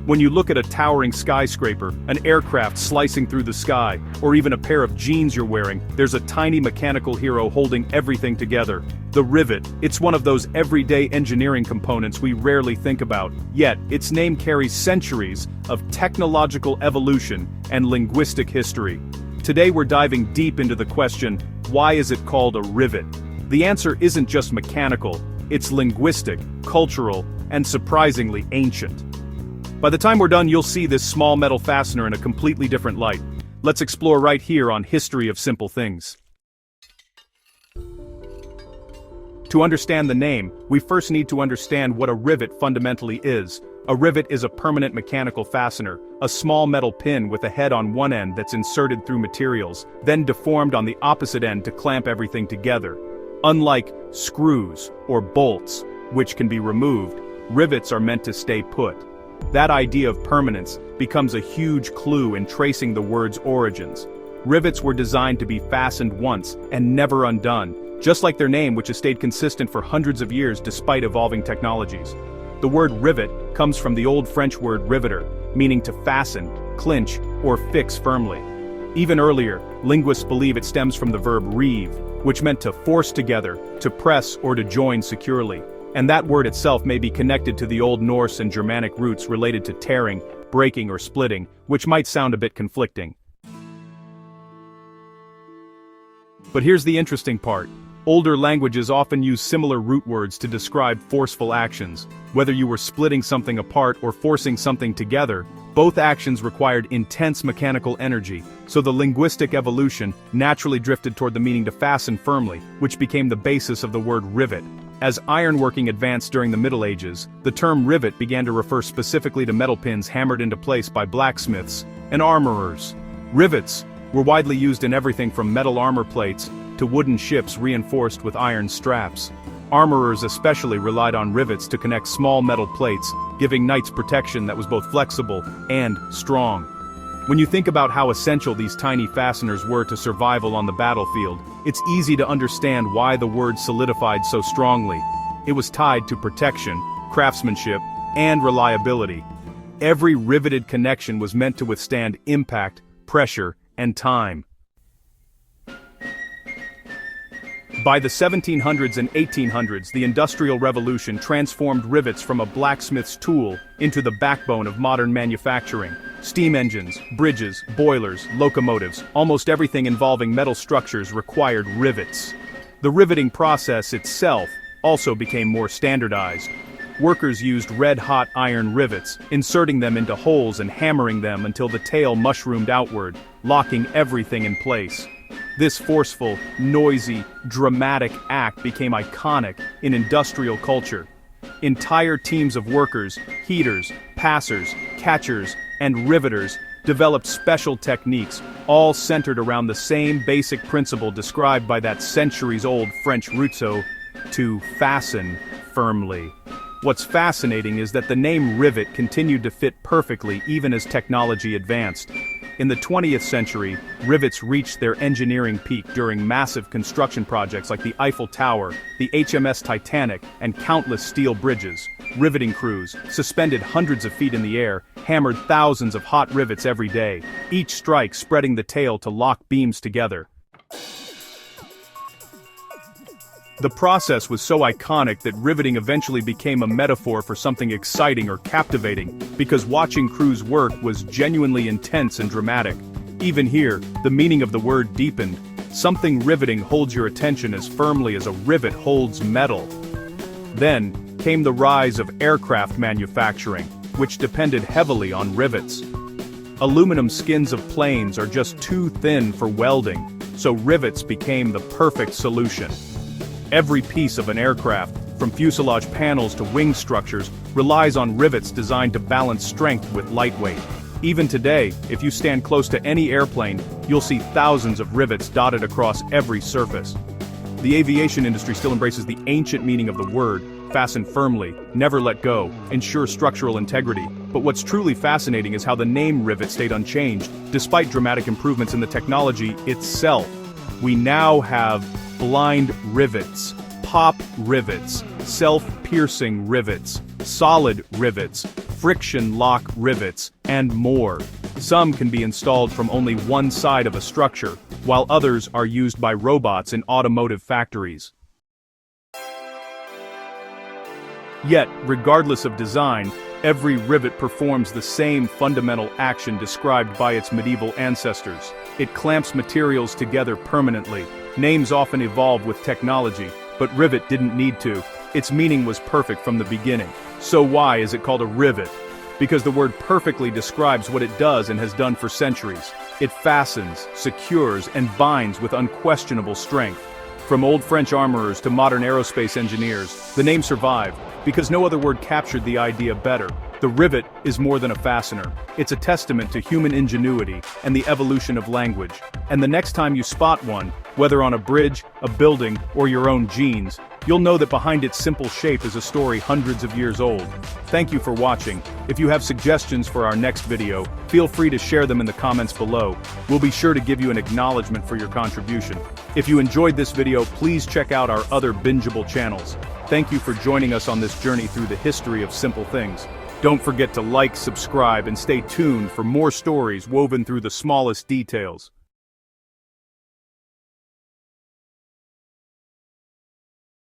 When you look at a towering skyscraper, an aircraft slicing through the sky, or even a pair of jeans you're wearing, there's a tiny mechanical hero holding everything together. The rivet. It's one of those everyday engineering components we rarely think about, yet its name carries centuries of technological evolution and linguistic history. Today we're diving deep into the question, why is it called a rivet? The answer isn't just mechanical, it's linguistic, cultural, and surprisingly ancient. By the time we're done, you'll see this small metal fastener in a completely different light. Let's explore right here on History of Simple Things. To understand the name, we first need to understand what a rivet fundamentally is. A rivet is a permanent mechanical fastener, a small metal pin with a head on one end that's inserted through materials, then deformed on the opposite end to clamp everything together. Unlike screws or bolts, which can be removed, rivets are meant to stay put. That idea of permanence becomes a huge clue in tracing the word's origins. Rivets were designed to be fastened once and never undone, just like their name, which has stayed consistent for hundreds of years despite evolving technologies. The word rivet comes from the old French word riveter, meaning to fasten, clinch, or fix firmly. Even earlier, linguists believe it stems from the verb rive, which meant to force together, to press or to join securely. And that word itself may be connected to the Old Norse and Germanic roots related to tearing, breaking, or splitting, which might sound a bit conflicting. But here's the interesting part. Older languages often use similar root words to describe forceful actions. Whether you were splitting something apart or forcing something together, both actions required intense mechanical energy, so the linguistic evolution naturally drifted toward the meaning to fasten firmly, which became the basis of the word rivet. As ironworking advanced during the Middle Ages, the term rivet began to refer specifically to metal pins hammered into place by blacksmiths and armorers. Rivets were widely used in everything from metal armor plates to wooden ships reinforced with iron straps. Armorers especially relied on rivets to connect small metal plates, giving knights protection that was both flexible and strong. When you think about how essential these tiny fasteners were to survival on the battlefield, it's easy to understand why the word solidified so strongly. It was tied to protection, craftsmanship, and reliability. Every riveted connection was meant to withstand impact, pressure, and time. By the 1700s and 1800s, the Industrial Revolution transformed rivets from a blacksmith's tool into the backbone of modern manufacturing. Steam engines, bridges, boilers, locomotives, almost everything involving metal structures required rivets. The riveting process itself also became more standardized. Workers used red-hot iron rivets, inserting them into holes and hammering them until the tail mushroomed outward, locking everything in place. This forceful, noisy, dramatic act became iconic in industrial culture. Entire teams of workers, heaters, passers, catchers, and riveters developed special techniques, all centered around the same basic principle described by that centuries-old French routseau, to fasten firmly. What's fascinating is that the name rivet continued to fit perfectly even as technology advanced. In the 20th century, rivets reached their engineering peak during massive construction projects like the Eiffel Tower, the HMS Titanic, and countless steel bridges. Riveting crews, suspended hundreds of feet in the air, hammered thousands of hot rivets every day, each strike spreading the tail to lock beams together. The process was so iconic that riveting eventually became a metaphor for something exciting or captivating, because watching crews work was genuinely intense and dramatic. Even here, the meaning of the word deepened. Something riveting holds your attention as firmly as a rivet holds metal. Then came the rise of aircraft manufacturing, which depended heavily on rivets. Aluminum skins of planes are just too thin for welding, so rivets became the perfect solution. Every piece of an aircraft, from fuselage panels to wing structures, relies on rivets designed to balance strength with lightweight. Even today, if you stand close to any airplane, you'll see thousands of rivets dotted across every surface. The aviation industry still embraces the ancient meaning of the word, fasten firmly, never let go, ensure structural integrity. But what's truly fascinating is how the name rivet stayed unchanged, despite dramatic improvements in the technology itself. We now have blind rivets, pop rivets, self-piercing rivets, solid rivets, friction lock rivets, and more. Some can be installed from only one side of a structure, while others are used by robots in automotive factories. Yet, regardless of design, every rivet performs the same fundamental action described by its medieval ancestors. It clamps materials together permanently. Names often evolve with technology, but rivet didn't need to. Its meaning was perfect from the beginning. So why is it called a rivet? Because the word perfectly describes what it does and has done for centuries. It fastens, secures, and binds with unquestionable strength. From old French armorers to modern aerospace engineers, the name survived, because no other word captured the idea better. The rivet is more than a fastener. It's a testament to human ingenuity and the evolution of language. And the next time you spot one, whether on a bridge, a building, or your own jeans, you'll know that behind its simple shape is a story hundreds of years old. Thank you for watching. If you have suggestions for our next video, feel free to share them in the comments below. We'll be sure to give you an acknowledgement for your contribution. If you enjoyed this video, please check out our other bingeable channels. Thank you for joining us on this journey through the history of simple things. Don't forget to like, subscribe, and stay tuned for more stories woven through the smallest details.